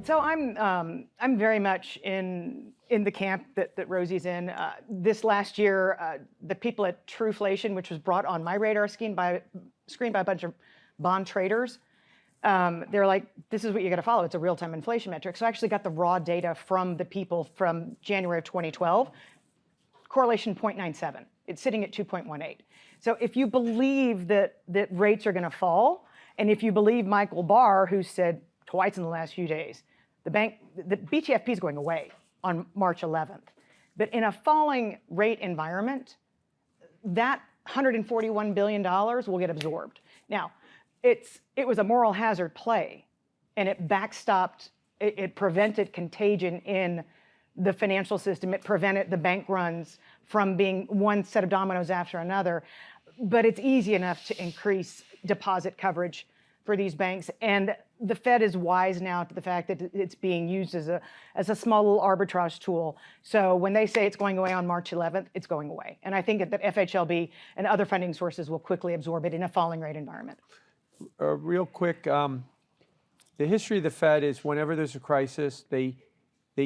So I'm very much in the camp that Rosie's in. This last year, the people at Trueflation, which was brought on my radar screen by a bunch of bond traders, they're like, this is what you got to follow. It's a real-time inflation metric. So I actually got the raw data from the people from January of 2012. Correlation 0.97. It's sitting at 2.18. So if you believe that rates are going to fall, and if you believe Michael Barr, who said twice in the last few days, the BTFP is going away on March 11th. But in a falling rate environment, that $141 billion will get absorbed. Now, it was a moral hazard play, and it backstopped, it prevented contagion in the financial system. It prevented the bank runs from being one set of dominoes after another. But it's easy enough to increase deposit coverage for these banks. And the Fed is wise now to the fact that it's being used as a small little arbitrage tool. So when they say it's going away on March 11th, it's going away. And I think that FHLB and other funding sources will quickly absorb it in a falling rate environment. Real quick, the history of the Fed is whenever there's a crisis, they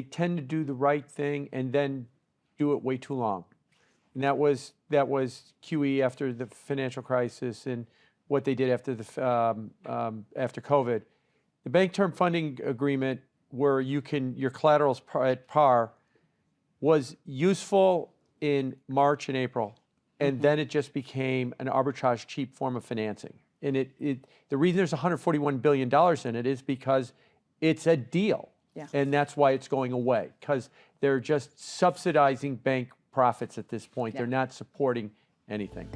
tend to do the right thing and then do it way too long. And that was QE after the financial crisis and what they did after after COVID. The Bank Term Funding Agreement, where your collateral's at par, was useful in March and April, and then it just became an arbitrage cheap form of financing. And the reason there's $141 billion in it is because it's a deal. Yeah. And that's why it's going away, because they're just subsidizing bank profits at this point. Yeah. They're not supporting anything.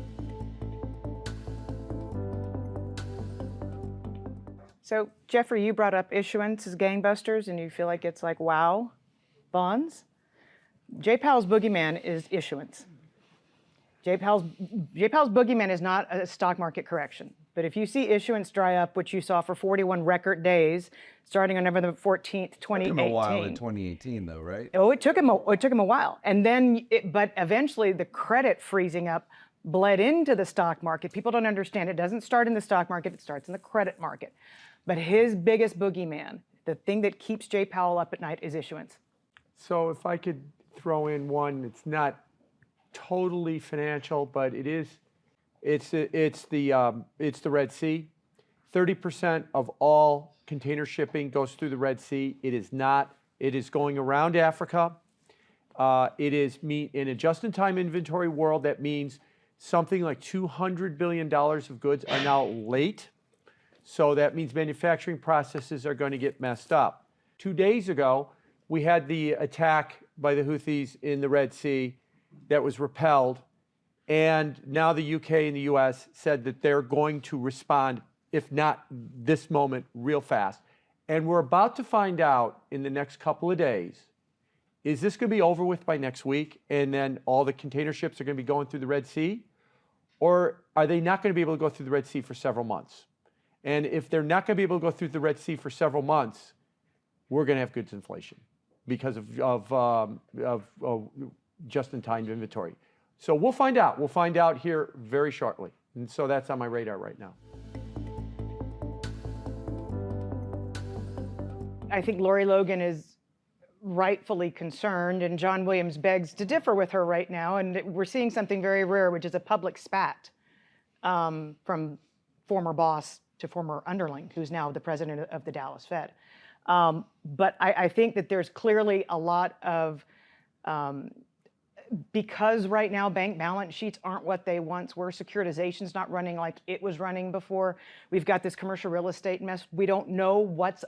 So, Jeffrey, you brought up issuance as gangbusters, and you feel like it's like, wow, bonds? Jay Powell's boogeyman is issuance. Jay Powell's boogeyman is not a stock market correction. But if you see issuance dry up, which you saw for 41 record days, starting on November 14th, 2018. It took him a while in 2018, though, right? Oh, it took him a while. And then, but eventually the credit freezing up bled into the stock market. People don't understand. It doesn't start in the stock market. It starts in the credit market. But his biggest boogeyman, the thing that keeps Jay Powell up at night, is issuance. So if I could throw in one, it's not totally financial, but it is. It's the Red Sea. 30% of all container shipping goes through the Red Sea. It is not. It is going around Africa. It is in a just-in-time inventory world. That means something like $200 billion of goods are now late. So that means manufacturing processes are going to get messed up. 2 days ago, we had the attack by the Houthis in the Red Sea that was repelled. And now the UK and the US said that they're going to respond, if not this moment, real fast. And we're about to find out in the next couple of days, is this going to be over with by next week and then all the container ships are going to be going through the Red Sea? Or are they not going to be able to go through the Red Sea for several months? And if they're not going to be able to go through the Red Sea for several months, we're going to have goods inflation because of just-in-time inventory. So we'll find out. We'll find out here very shortly. And so that's on my radar right now. I think Lori Logan is rightfully concerned, and John Williams begs to differ with her right now. And we're seeing something very rare, which is a public spat from former boss to former underling, who's now the president of the Dallas Fed. But I think that there's clearly a lot of, because right now bank balance sheets aren't what they once were, securitization's not running like it was running before. We've got this commercial real estate mess. We don't know what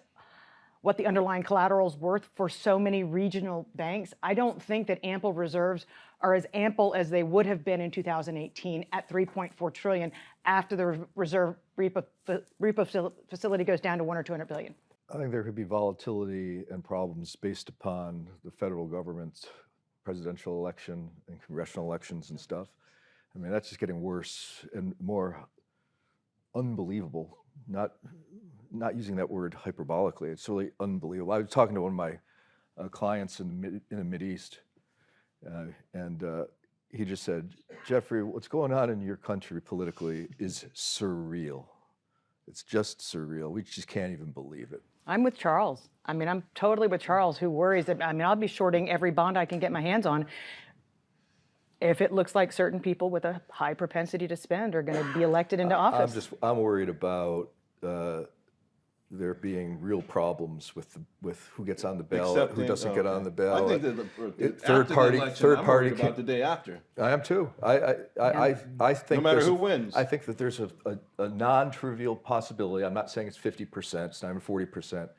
the underlying collateral's worth for so many regional banks. I don't think that ample reserves are as ample as they would have been in 2018 at $3.4 trillion after the reserve repo facility goes down to $100 or $200 billion. I think there could be volatility and problems based upon the federal government's presidential election and congressional elections and stuff. I mean, that's just getting worse and more unbelievable. Not using that word hyperbolically. It's really unbelievable. I was talking to one of my clients in the Mideast, and he just said, Jeffrey, what's going on in your country politically is surreal. It's just surreal. We just can't even believe it. I'm with Charles. I mean, I'm totally with Charles, who worries that, I mean, I'll be shorting every bond I can get my hands on if it looks like certain people with a high propensity to spend are going to be elected into office. I'm worried about there being real problems with who gets on the ballot, who doesn't get on the ballot. I think that Third party about the day after. I am too. I think No matter there's who wins. I think that there's a non-trivial possibility. I'm not saying it's 50%. It's not even 40%.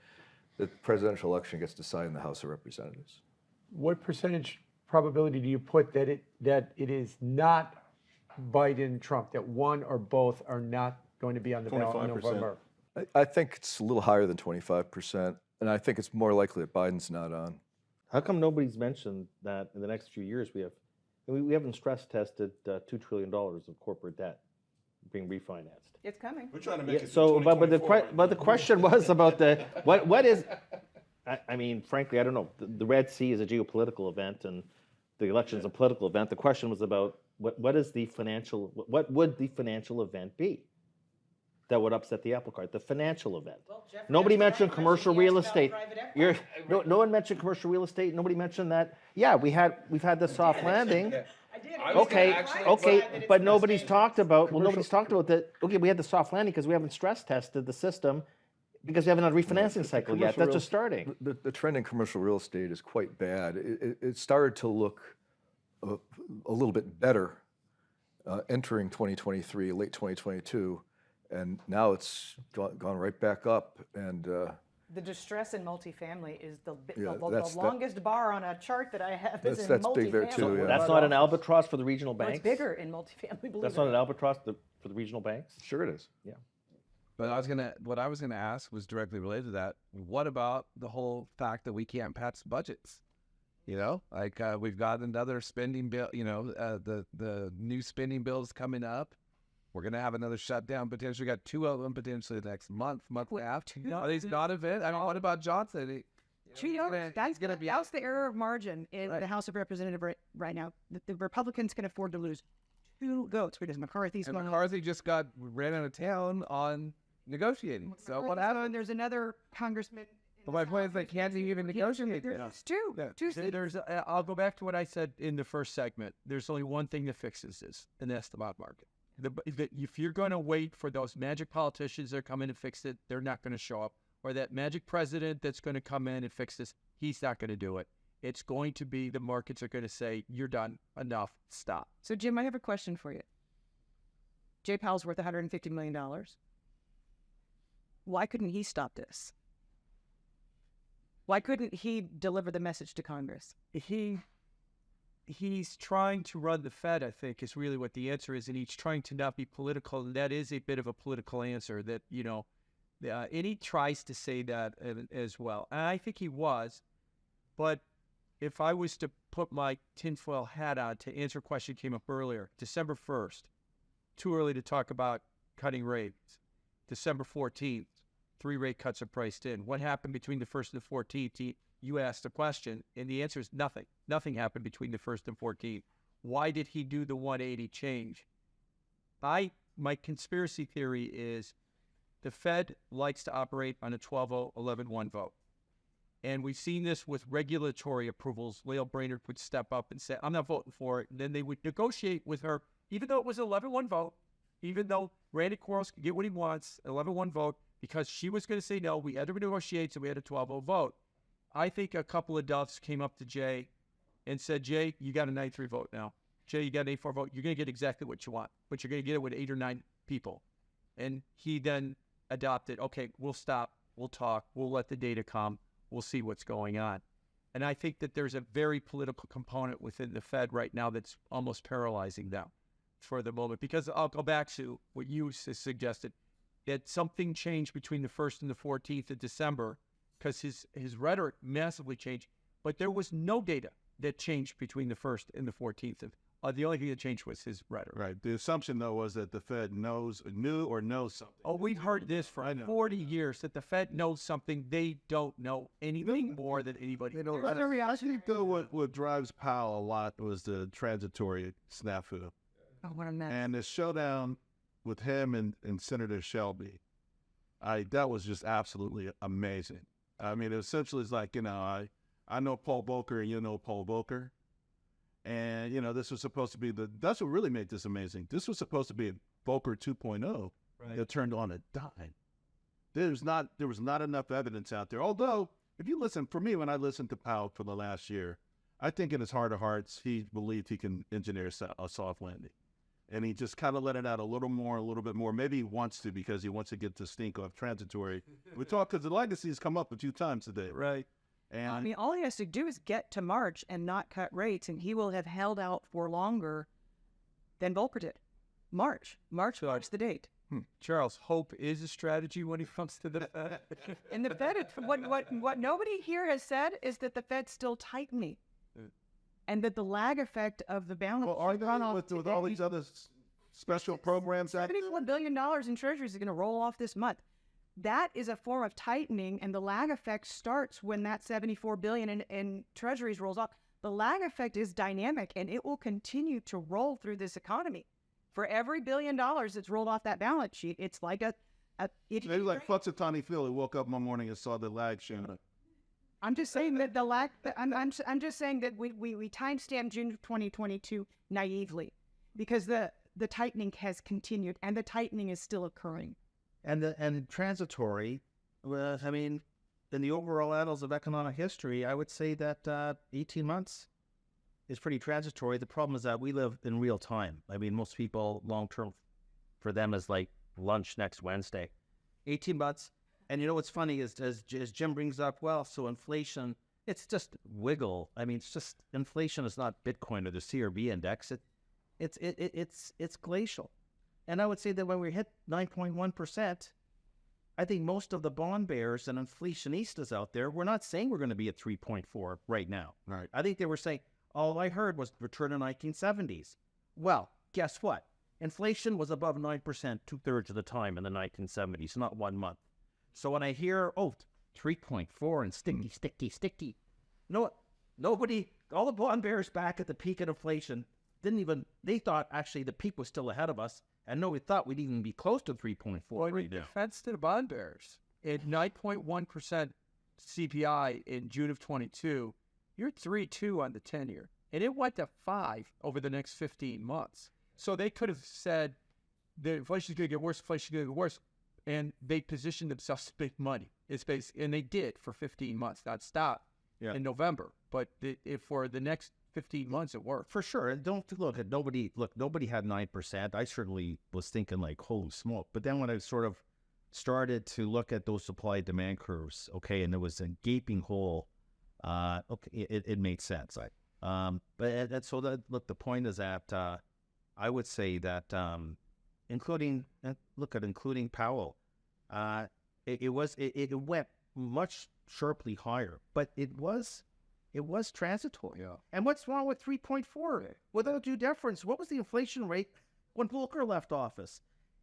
That the presidential election gets decided in the House of Representatives. What percentage probability do you put that it is not Biden and Trump, that one or both are not going to be on the ballot in 25%. November? I think it's a little higher than 25%, and I think it's more likely that Biden's not on. How come nobody's mentioned that in the next few years we haven't stress tested $2 trillion of corporate debt being refinanced? It's coming. We're trying to make it. So, but the question was about what is? I mean, frankly, I don't know. The Red Sea is a geopolitical event, and the election is a political event. The question was about what would the financial event be that would upset the Applecart? The financial event. Nobody mentioned commercial real estate. No one mentioned commercial real estate. Nobody mentioned that. Yeah, we've had the soft landing. Okay, but nobody's talked about. Well, nobody's talked about that. Okay, we had the soft landing because we haven't stress tested the system because we haven't had a refinancing cycle yet. That's just starting. The trend in commercial real estate is quite bad. It started to look a little bit better entering 2023, late 2022. And now it's gone right back up, and The distress in multifamily is the that's longest bar on a chart that I have. Is in that's big there multifamily. too, yeah. That's not an albatross for the regional No, banks. it's bigger in multifamily. Believe That's it not or an albatross for the regional banks. sure it is. But what I was gonna ask was directly related to that. What about the whole fact that we can't pass budgets? You know, like we've got another spending bill. You know, the new spending bills coming up. We're gonna have another shutdown potentially. We got 2 of them potentially the next month after. Are these not event? I mean, what about Johnson? That's the error of margin in the House of Representatives right now. The Republicans can afford to lose 2 votes because McCarthy's And going. McCarthy just got ran out of town on negotiating. So what And happened? there's another congressman. But my point is they can't even negotiate. There's two. Yeah. Two seats. I'll go back to what I said in the first segment. There's only one thing that fixes this, and that's the bond market. If you're going to wait for those magic politicians that are coming to fix it, they're not going to show up. Or that magic president that's going to come in and fix this, he's not going to do it. It's going to be the markets are going to say, you're done, enough, stop. So, Jim, I have a question for you. Jay Powell's worth $150 million. Why couldn't he stop this? Why couldn't he deliver the message to Congress? He's trying to run the Fed, I think, is really what the answer is, and he's trying to not be political, and that is a bit of a political answer that, you know, and he tries to say that as well. And I think he was, but if I was to put my tinfoil hat on to answer a question that came up earlier, December 1st, too early to talk about cutting rates. December 14th, 3 rate cuts are priced in. What happened between the 1st and the 14th? You asked the question, and the answer is nothing. Nothing happened between the 1st and 14th. Why did he do the 180 change? My conspiracy theory is the Fed likes to operate on a 12-0, 11-1 vote. And we've seen this with regulatory approvals. Lael Brainerd would step up and say, I'm not voting for it. And then they would negotiate with her, even though it was an 11-1 vote, even though Randy Quarles could get what he wants, 11-1 vote, because she was going to say no. We had to negotiate, so we had a 12-0 vote. I think a couple of Duffs came up to Jay and said, Jay, you got a 9-3 vote now. Jay, you got an 8-4 vote. You're going to get exactly what you want, but you're going to get it with 8 or 9 people. And he then adopted, okay, we'll stop. We'll talk. We'll let the data come. We'll see what's going on. And I think that there's a very political component within the Fed right now that's almost paralyzing them for the moment. Because I'll go back to what you suggested, that something changed between the 1st and the 14th of December because his rhetoric massively changed. But there was no data that changed between the 1st and the 14th. The only thing that changed was his rhetoric. Right. The assumption, though, was that the Fed knew something. Oh, we've heard this for 40 years, that the Fed knows something. They don't know anything more than anybody. I think, though, what drives Powell a lot was the transitory snafu. Oh, what a mess. And the showdown with him and Senator Shelby That was just absolutely amazing. I mean, it essentially is like, I know Paul Volcker and you know Paul Volcker. And, this was supposed to be that's what really made this amazing. This was supposed to be Volcker 2.0. Right. It turned on a dime. There was not enough evidence out there. Although, if you listen, for me, when I listened to Powell for the last year, I think in his heart of hearts, he believed he can engineer a soft landing. And he just kind of let it out a little bit more. Maybe he wants to because he wants to get the stink off transitory. We talk because the legacy has come up a few times today. Right. And I mean, all he has to do is get to March and not cut rates, and he will have held out for longer than Volcker did. March the date. Charles, hope is a strategy when it comes to the Fed. And the Fed, what nobody here has said is that the Fed's still tightening, and that the lag effect of the balance. well, are they with all these other special programs out there? $74 billion in treasuries is going to roll off this month. That is a form of tightening, and the lag effect starts when that $74 billion in treasuries rolls off. The lag effect is dynamic, and it will continue to roll through this economy. For every $1 billion that's rolled off that balance sheet, it's like Maybe like Punxsutawney Phil, who woke up one morning and saw the lag showing. I'm just saying that the lag. I'm just saying that we timestamp June of 2022 naively, because the tightening has continued and the tightening is still occurring. And transitory, well, I mean, in the overall annals of economic history, I would say that 18 months is pretty transitory. The problem is that we live in real time. I mean, most people, long term, for them is like lunch next Wednesday. 18 months. And you know what's funny is, as Jim brings up, well, so inflation, it's just wiggle. I mean, it's just inflation is not Bitcoin or the CRB index. It's glacial. And I would say that when we hit 9.1%, I think most of the bond bears and inflationistas out there, we're not saying we're going to be at 3.4 right now. Right. I think they were saying, all I heard was return to 1970s. Well, guess what? Inflation was above 9% 2/3 of the time in the 1970s, not 1 month. So when I hear, 3.4 and sticky, you know what? Nobody, all the bond bears back at the peak of inflation they thought actually the peak was still ahead of us, and nobody thought we'd even be close to 3.4 right now. Defense to the bond bears. At 9.1% CPI in June of 22, you're 3.2 on the 10-year. And it went to 5 over the next 15 months. So they could have said, the inflation is going to get worse, and they positioned themselves to make money. And they did for 15 months, not stop in November. But for the next 15 months, it worked. For sure. And don't look at nobody had 9%. I certainly was thinking like, holy smoke. But then when I sort of started to look at those supply demand curves, and there was a gaping hole, it made sense. The point is that I would say that including Powell, it went much sharply higher, but it was transitory. Yeah. And what's wrong with 3.4? Without due deference, what was the inflation rate when Volcker left office?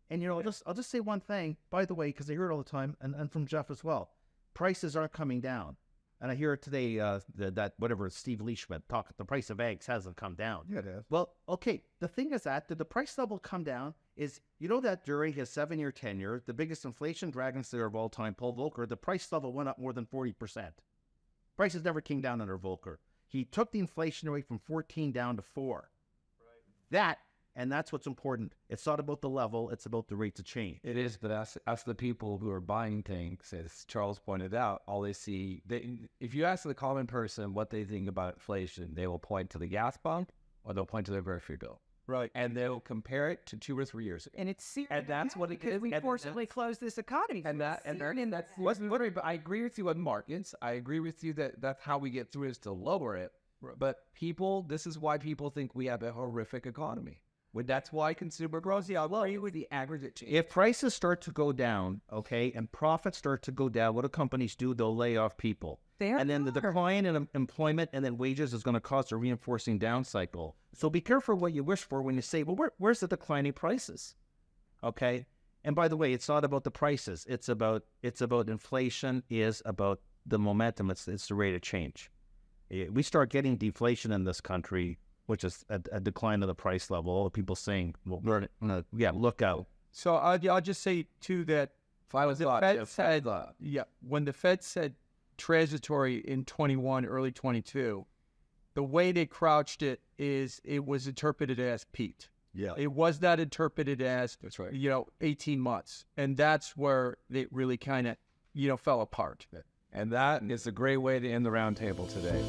And I'll just say one thing, by the way, because I hear it all the time, and from Jeff as well. Prices aren't coming down. And I hear it today that whatever Steve Leishman talked, the price of eggs hasn't come down. Yeah, it has. Well, okay, the thing is that did the price level come down is, that during his 7-year tenure, the biggest inflation dragon slayer of all time, Paul Volcker, the price level went up more than 40%. Prices never came down under Volcker. He took the inflation rate from 14 down to 4. Right. That's what's important. It's not about the level, it's about the rates of change. It is, but as the people who are buying things, as Charles pointed out, all they see, if you ask the common person what they think about inflation, they will point to the gas pump or they'll point to their grocery bill. Right. And they'll compare it to 2 or 3 years ago. And it's serious. And that's what it because is. we forcibly closed this economy. That's but I agree with you on markets. I agree with you that that's how we get through is to lower it. Right. But this is why people think we have a horrific economy. That's why consumer growth. Yeah, I'll agree with the aggregate change. If prices start to go down, and profits start to go down, what do companies do? They'll lay off people. And then the decline in employment and then wages is going to cause a reinforcing down cycle. So be careful what you wish for when you say, well, where's the declining prices? Okay? And by the way, it's not about the prices. It's about inflation is about the momentum. It's the rate of change. We start getting deflation in this country, which is a decline of the price level. All the people saying, well, look out. So I'll just say, too, that Final The thought. Fed Jeff. said, when the Fed said transitory in 21, early 22, the way they crouched it is it was interpreted as peaked. Yeah. It was not interpreted as, That's right. 18 months. And that's where it really kind of, fell apart. And that is a great way to end the roundtable today.